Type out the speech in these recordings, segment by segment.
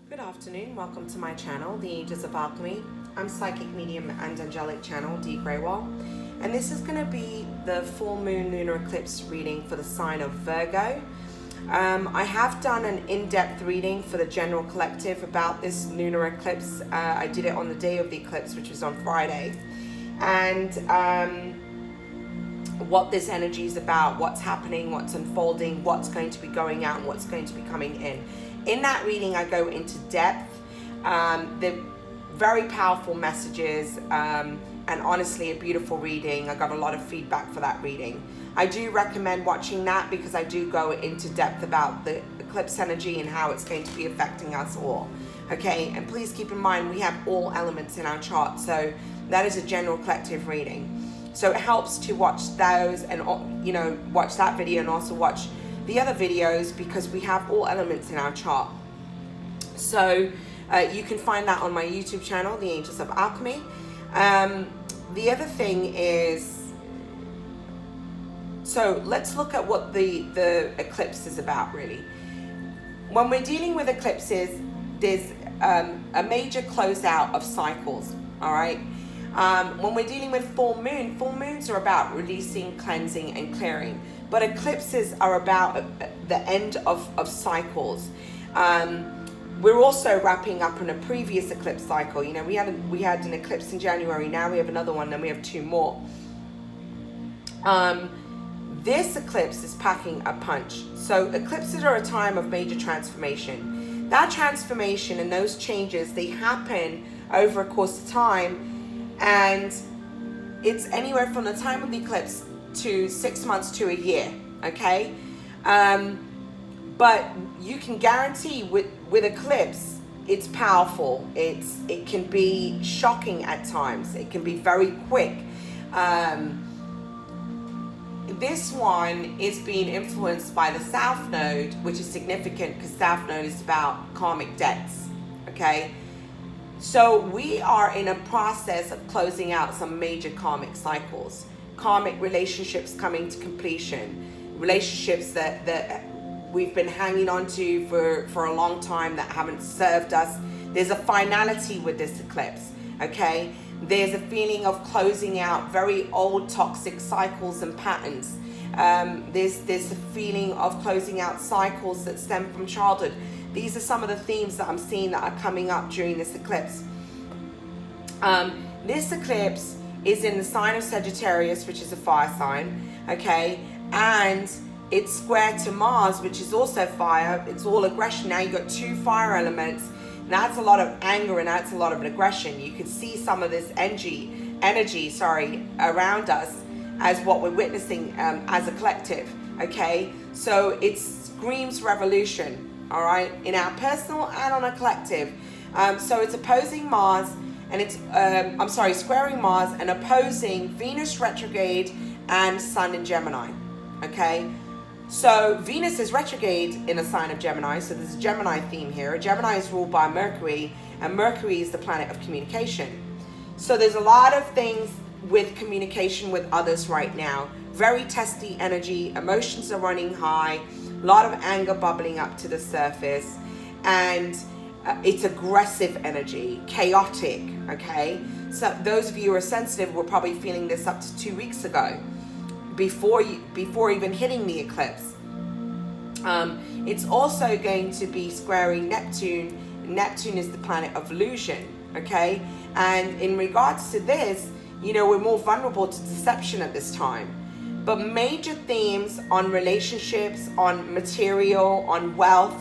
Good afternoon, welcome to my channel, the Angels of Alchemy. I'm Psychic Medium and Angelic Channel, Dee Grewal, and this is going to be the full moon lunar eclipse reading for the sign of Virgo. I have done an in-depth reading for the general collective about this lunar eclipse. I did it on the day of the eclipse, which was on Friday, and what this energy is about, what's happening, what's unfolding, what's going to be going out, and what's going to be coming in. In that reading, I go into depth, the very powerful messages, and honestly, a beautiful reading. I got a lot of feedback for that reading. I do recommend watching that because I do go into depth about the eclipse energy and how it's going to be affecting us all. Okay, and please keep in mind, we have all elements in our chart, so that is a general collective reading. So it helps to watch those and, you know, watch that video and also watch the other videos because we have all elements in our chart. So you can find that on my YouTube channel, the Angels of Alchemy. The other thing is, so let's look at what the eclipse is about really. When we're dealing with eclipses, there's a major closeout of cycles, all right? When we're dealing with full moons are about releasing, cleansing, and clearing. But eclipses are about the end of cycles. We're also wrapping up on a previous eclipse cycle. You know, we had an eclipse in January. Now we have another one. Then we have two more. This eclipse is packing a punch. So eclipses are a time of major transformation. That transformation and those changes, they happen over a course of time, and it's anywhere from the time of the eclipse to 6 months to a year, okay? But you can guarantee with eclipse, it's powerful. It can be shocking at times. It can be very quick. This one is being influenced by the South Node, which is significant because South Node is about karmic debts, okay? So we are in a process of closing out some major karmic cycles. Karmic relationships coming to completion, relationships that we've been hanging on to for a long time that haven't served us. There's a finality with this eclipse, okay? There's a feeling of closing out very old toxic cycles and patterns. There's a feeling of closing out cycles that stem from childhood. These are some of the themes that I'm seeing that are coming up during this eclipse. This eclipse is in the sign of Sagittarius, which is a fire sign, okay? And it's square to Mars, which is also fire. It's all aggression. Now you've got two fire elements. And that's a lot of anger and that's a lot of aggression. You can see some of this energy around us as what we're witnessing as a collective, okay? So it screams revolution, all right? In our personal and on a collective. So it's opposing Mars, and it's, squaring Mars and opposing Venus retrograde and Sun in Gemini, okay? So Venus is retrograde in a sign of Gemini, so there's a Gemini theme here. Gemini is ruled by Mercury, and Mercury is the planet of communication. So there's a lot of things with communication with others right now. Very testy energy, emotions are running high, a lot of anger bubbling up to the surface, and it's aggressive energy, chaotic, okay? So those of you who are sensitive were probably feeling this up to 2 weeks ago, before even hitting the eclipse. It's also going to be squaring Neptune. Neptune is the planet of illusion, okay? And in regards to this, you know, we're more vulnerable to deception at this time. But major themes on relationships, on material, on wealth,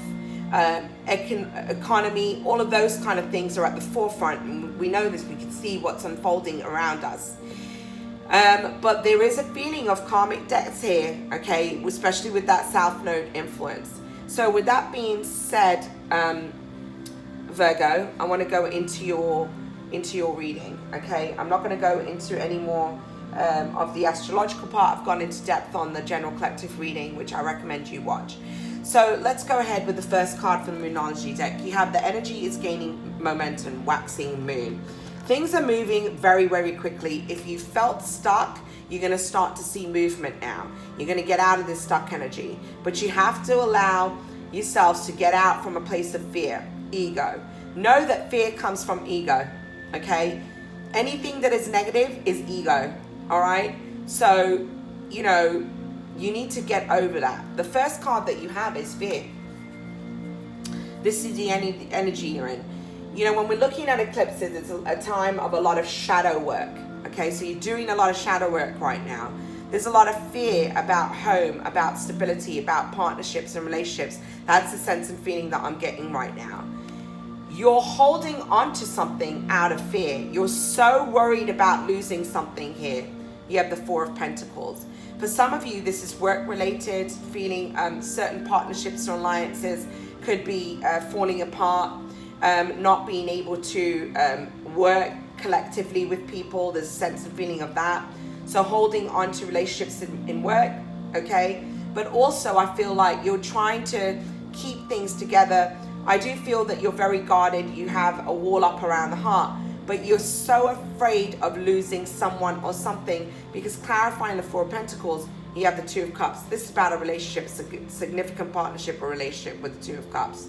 economy, all of those kind of things are at the forefront, and we know this. We can see what's unfolding around us, but there is a feeling of karmic debts here, okay, especially with that South Node influence. So with that being said, Virgo, I want to go into your reading, okay? I'm not going to go into any more of the astrological part. I've gone into depth on the general collective reading, which I recommend you watch. So let's go ahead with the first card from the Moonology deck. You have the energy is gaining momentum, waxing moon. Things are moving very, very quickly. If you felt stuck, you're going to start to see movement now. You're going to get out of this stuck energy. But you have to allow yourselves to get out from a place of fear. ego. Know that fear comes from ego, okay? Anything that is negative is ego, all right? So, you know, you need to get over that. The first card that you have is fear. This is the energy you're in. You know, when we're looking at eclipses, it's a time of a lot of shadow work, okay? So you're doing a lot of shadow work right now. There's a lot of fear about home, about stability, about partnerships and relationships. That's the sense and feeling that I'm getting right now. You're holding on to something out of fear. You're so worried about losing something here. You have the Four of Pentacles. For some of you, this is work-related, feeling certain partnerships or alliances could be falling apart, not being able to work collectively with people. There's a sense and feeling of that. So holding on to relationships in work, okay? But also I feel like you're trying to keep things together. I do feel that you're very guarded. You have a wall up around the heart, but you're so afraid of losing someone or something, because clarifying the Four of Pentacles, you have the Two of Cups. This is about a relationship, significant partnership or relationship with the Two of Cups.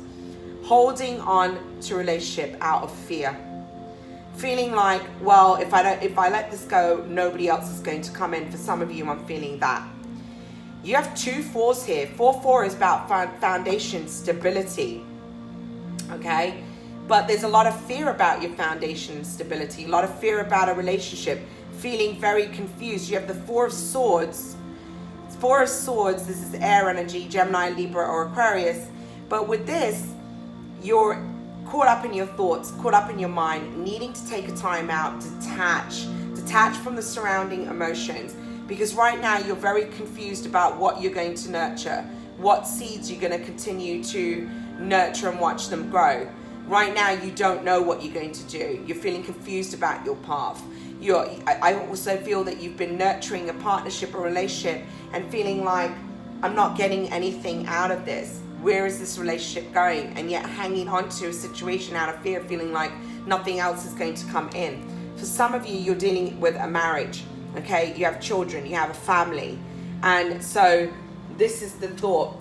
Holding on to relationship out of fear. Feeling like, well, if I let this go, nobody else is going to come in. For some of you, I'm feeling that. You have two fours here. 4-4 is about foundation stability, okay? But there's a lot of fear about your foundation stability, a lot of fear about a relationship, feeling very confused. You have the Four of Swords. Four of Swords, this is air energy, Gemini, Libra, or Aquarius. But with this, you're caught up in your thoughts, caught up in your mind, needing to take a time out, detach from the surrounding emotions, because right now you're very confused about what you're going to nurture, what seeds you're going to continue to nurture and watch them grow. Right now you don't know what you're going to do. You're feeling confused about your path. I also feel that you've been nurturing a partnership or relationship and feeling like, I'm not getting anything out of this. Where is this relationship going? And yet hanging on to a situation out of fear, feeling like nothing else is going to come in. For some of you, you're dealing with a marriage, okay? You have children, you have a family. And so this is the thought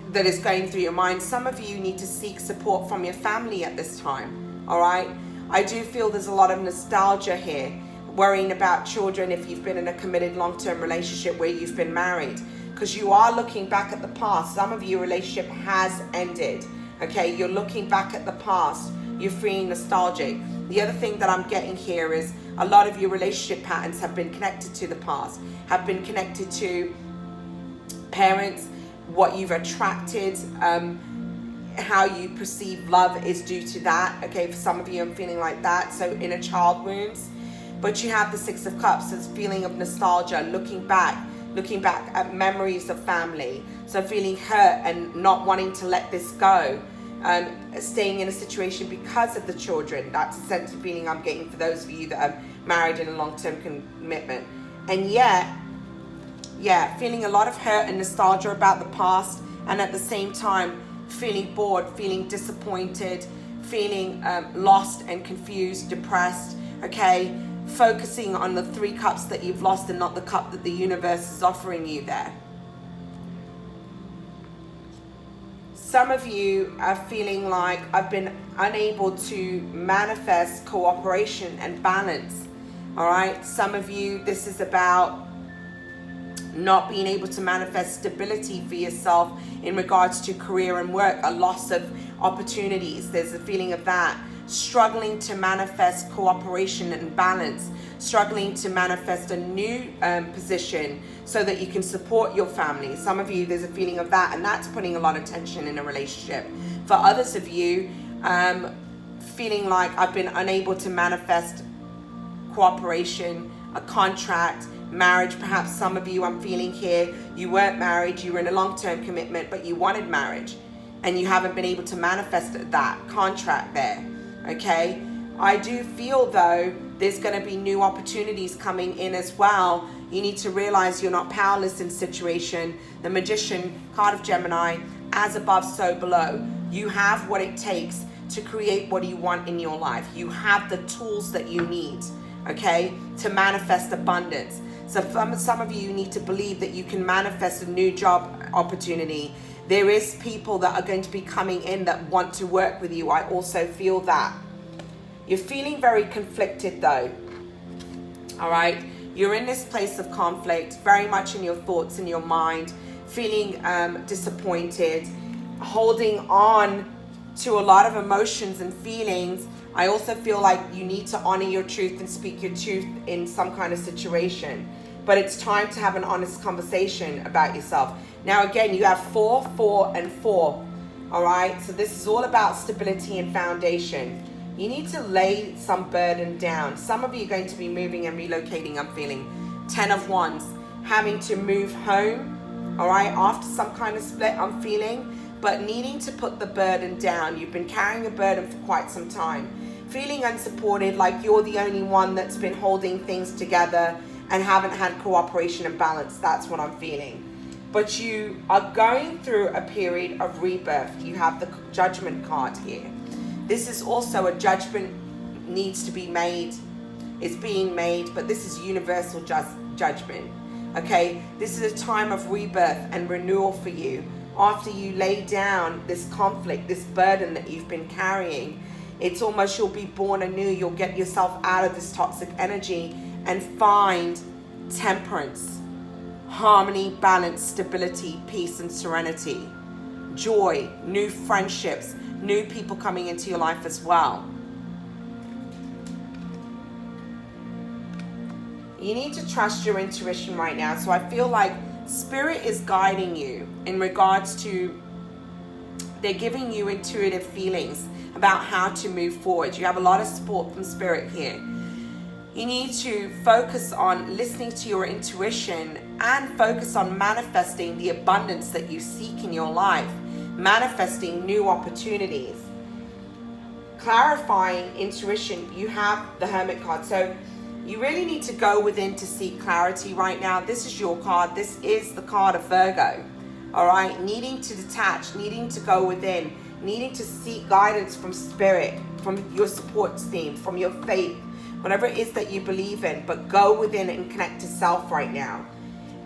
that is going through your mind. Some of you need to seek support from your family at this time, all right? I do feel there's a lot of nostalgia here, worrying about children if you've been in a committed long-term relationship where you've been married, because you are looking back at the past. Some of your relationship has ended, okay? You're looking back at the past. You're feeling nostalgic. The other thing that I'm getting here is a lot of your relationship patterns have been connected to the past, have been connected to parents, what you've attracted, how you perceive love is due to that, okay? For some of you, I'm feeling like that. So inner child wounds. But you have the Six of Cups, this feeling of nostalgia, looking back at memories of family. So feeling hurt and not wanting to let this go. Staying in a situation because of the children. That's the sense of feeling I'm getting for those of you that are married in a long-term commitment. And yet, yeah, feeling a lot of hurt and nostalgia about the past, and at the same time feeling bored, feeling disappointed, feeling lost and confused, depressed, okay? Focusing on the Three Cups that you've lost and not the cup that the universe is offering you there. Some of you are feeling like, I've been unable to manifest cooperation and balance, all right? Some of you, this is about not being able to manifest stability for yourself in regards to career and work, a loss of opportunities. There's a feeling of that. Struggling to manifest cooperation and balance, struggling to manifest a new position so that you can support your family. Some of you, there's a feeling of that, and that's putting a lot of tension in a relationship. For others of you, feeling like, I've been unable to manifest cooperation, a contract, marriage. Perhaps some of you, I'm feeling here, you weren't married, you were in a long-term commitment, but you wanted marriage, and you haven't been able to manifest that contract there. Okay, I do feel though there's going to be new opportunities coming in as well. You need to realize you're not powerless in situation. The Magician, card of Gemini, as above, so below. You have what it takes to create what you want in your life. You have the tools that you need, okay, to manifest abundance. So some of you need to believe that you can manifest a new job opportunity, There is people that are going to be coming in that want to work with you. I also feel that. You're feeling very conflicted though. All right. You're in this place of conflict, very much in your thoughts, in your mind, feeling disappointed, holding on to a lot of emotions and feelings. I also feel like you need to honor your truth and speak your truth in some kind of situation. But it's time to have an honest conversation about yourself. Now, again, you have 4, 4, and 4. All right. So this is all about stability and foundation. You need to lay some burden down. Some of you are going to be moving and relocating, I'm feeling. 10 of Wands, having to move home, all right, after some kind of split, I'm feeling, but needing to put the burden down. You've been carrying a burden for quite some time. Feeling unsupported, like you're the only one that's been holding things together and haven't had cooperation and balance. That's what I'm feeling. But you are going through a period of rebirth. You have the Judgment card here. This is also a judgment needs to be made. It's being made, but this is universal judgment. Okay, this is a time of rebirth and renewal for you. After you lay down this conflict, this burden that you've been carrying, it's almost you'll be born anew. You'll get yourself out of this toxic energy and find temperance, harmony, balance, stability, peace, and serenity, joy, new friendships, new people coming into your life as well. You need to trust your intuition right now. So I feel like Spirit is guiding you in regards to, they're giving you intuitive feelings about how to move forward. You have a lot of support from Spirit here. You need to focus on listening to your intuition and focus on manifesting the abundance that you seek in your life. Manifesting new opportunities. Clarifying intuition. You have the Hermit card. So you really need to go within to seek clarity right now. This is your card. This is the card of Virgo. All right. Needing to detach, needing to go within, needing to seek guidance from Spirit, from your support team, from your faith, whatever it is that you believe in, but go within and connect to self right now.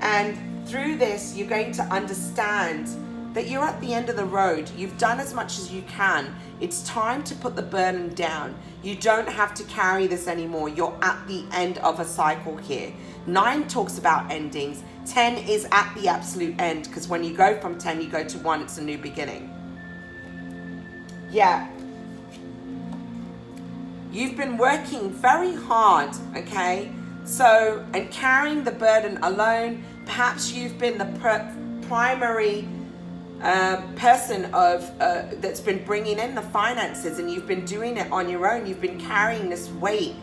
And through this, you're going to understand that you're at the end of the road. You've done as much as you can. It's time to put the burden down. You don't have to carry this anymore. You're at the end of a cycle here. 9 talks about endings. 10 is at the absolute end, because when you go from 10, you go to 1, it's a new beginning. Yeah. You've been working very hard, okay? So, and carrying the burden alone. Perhaps you've been the primary person of that's been bringing in the finances, and you've been doing it on your own. You've been carrying this weight.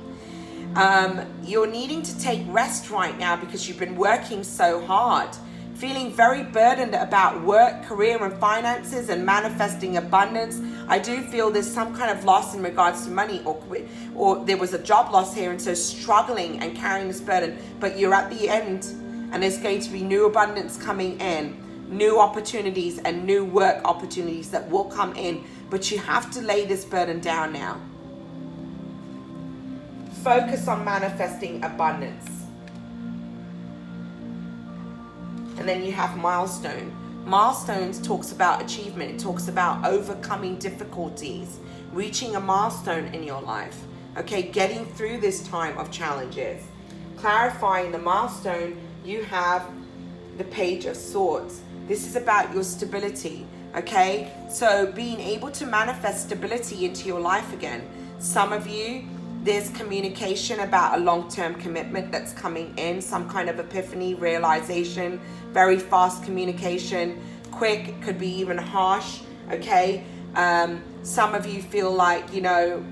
You're needing to take rest right now because you've been working so hard, feeling very burdened about work, career, and finances, and manifesting abundance. I do feel there's some kind of loss in regards to money, or there was a job loss here, and so struggling and carrying this burden. But you're at the end, and there's going to be new abundance coming in. New opportunities and new work opportunities that will come in, but you have to lay this burden down now. Focus on manifesting abundance. And then you have milestone. Milestones talks about achievement. It talks about overcoming difficulties, reaching a milestone in your life. Okay, getting through this time of challenges. Clarifying the milestone, you have the Page of Swords. This is about your stability, okay? So being able to manifest stability into your life again. Some of you, there's communication about a long-term commitment that's coming in, some kind of epiphany, realization, very fast communication, quick, it could be even harsh, okay? Some of you feel like, you know,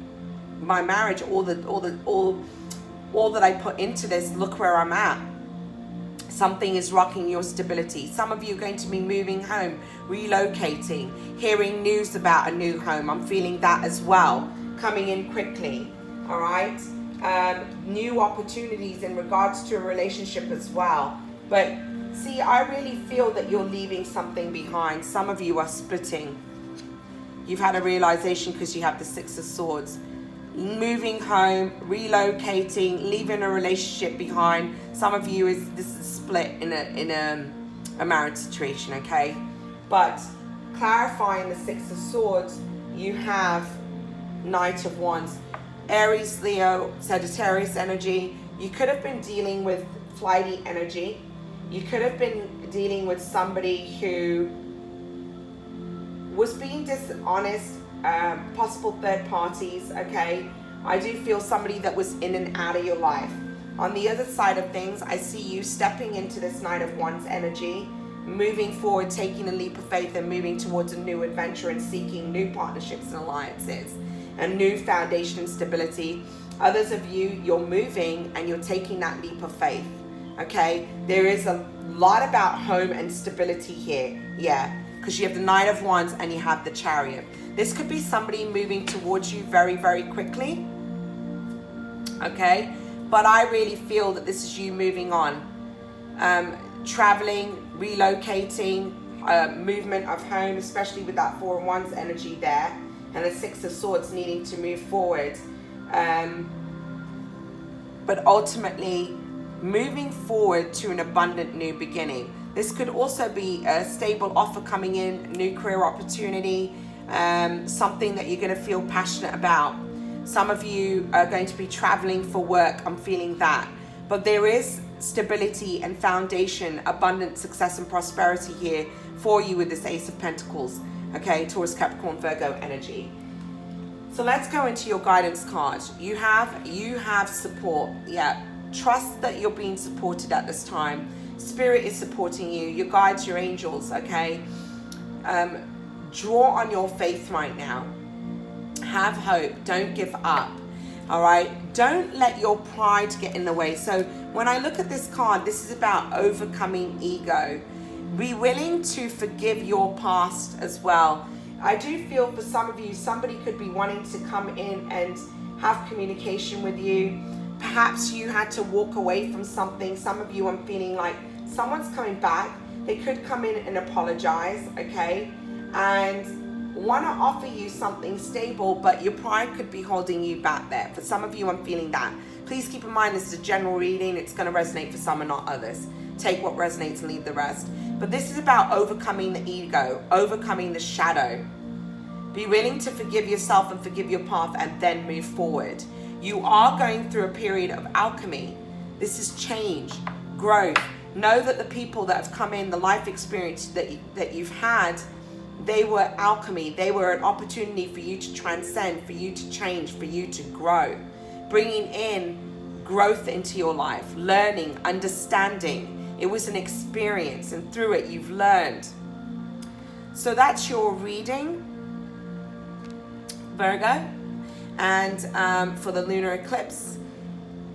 my marriage, all that I put into this, look where I'm at. Something is rocking your stability. Some of you are going to be moving home, relocating, hearing news about a new home. I'm feeling that as well, coming in quickly, all right? New opportunities in regards to a relationship as well. But see, I really feel that you're leaving something behind. Some of you are splitting. You've had a realization because you have the Six of Swords. Moving home, relocating, leaving a relationship behind. Some of you this is split in a marriage situation, okay? But clarifying the Six of Swords, you have Knight of Wands, Aries, Leo, Sagittarius energy. You could have been dealing with flighty energy. You could have been dealing with somebody who was being dishonest, possible third parties, okay? I do feel somebody that was in and out of your life. On the other side of things, I see you stepping into this Knight of Wands energy, moving forward, taking a leap of faith and moving towards a new adventure and seeking new partnerships and alliances, a new foundation and stability. Others of you, you're moving and you're taking that leap of faith, okay? There is a lot about home and stability here, yeah, because you have the Knight of Wands and you have the Chariot. This could be somebody moving towards you very, very quickly, okay? But I really feel that this is you moving on, traveling, relocating, movement of home, especially with that Four of Wands energy there, and the Six of Swords needing to move forward. But ultimately, moving forward to an abundant new beginning. This could also be a stable offer coming in, new career opportunity, something that you're going to feel passionate about. Some of you are going to be traveling for work. I'm feeling that. But there is stability and foundation, abundant success and prosperity here for you with this Ace of Pentacles. Okay, Taurus, Capricorn, Virgo energy. So let's go into your guidance card. You have support. Yeah, trust that you're being supported at this time. Spirit is supporting you. Your guides, your angels. Okay, draw on your faith right now. Have hope. Don't give up. All right. Don't let your pride get in the way. So when I look at this card, this is about overcoming ego. Be willing to forgive your past as well. I do feel for some of you, somebody could be wanting to come in and have communication with you. Perhaps you had to walk away from something. Some of you, I'm feeling like someone's coming back. They could come in and apologize, okay? And want to offer you something stable, but your pride could be holding you back there. For some of you, I'm feeling that. Please keep in mind, this is a general reading. It's going to resonate for some and not others. Take what resonates and leave the rest. But this is about overcoming the ego, overcoming the shadow. Be willing to forgive yourself and forgive your path and then move forward. You are going through a period of alchemy. This is change, growth. Know that the people that have come in, the life experience that you've had, they were alchemy. They were an opportunity for you to transcend, for you to change, for you to grow. Bringing in growth into your life, learning, understanding. It was an experience, and through it you've learned. So that's your reading, Virgo, and for the lunar eclipse.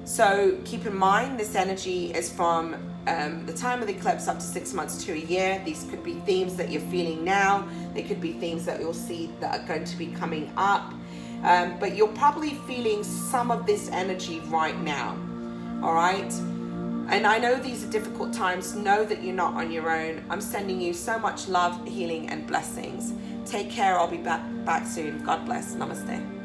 So keep in mind, this energy is from the time of the eclipse up to 6 months to a year. These could be themes that you're feeling now. They could be themes that you'll see that are going to be coming up. But you're probably feeling some of this energy right now. All right. And I know these are difficult times. Know that you're not on your own. I'm sending you so much love, healing, and blessings. Take care. I'll be back soon. God bless. Namaste.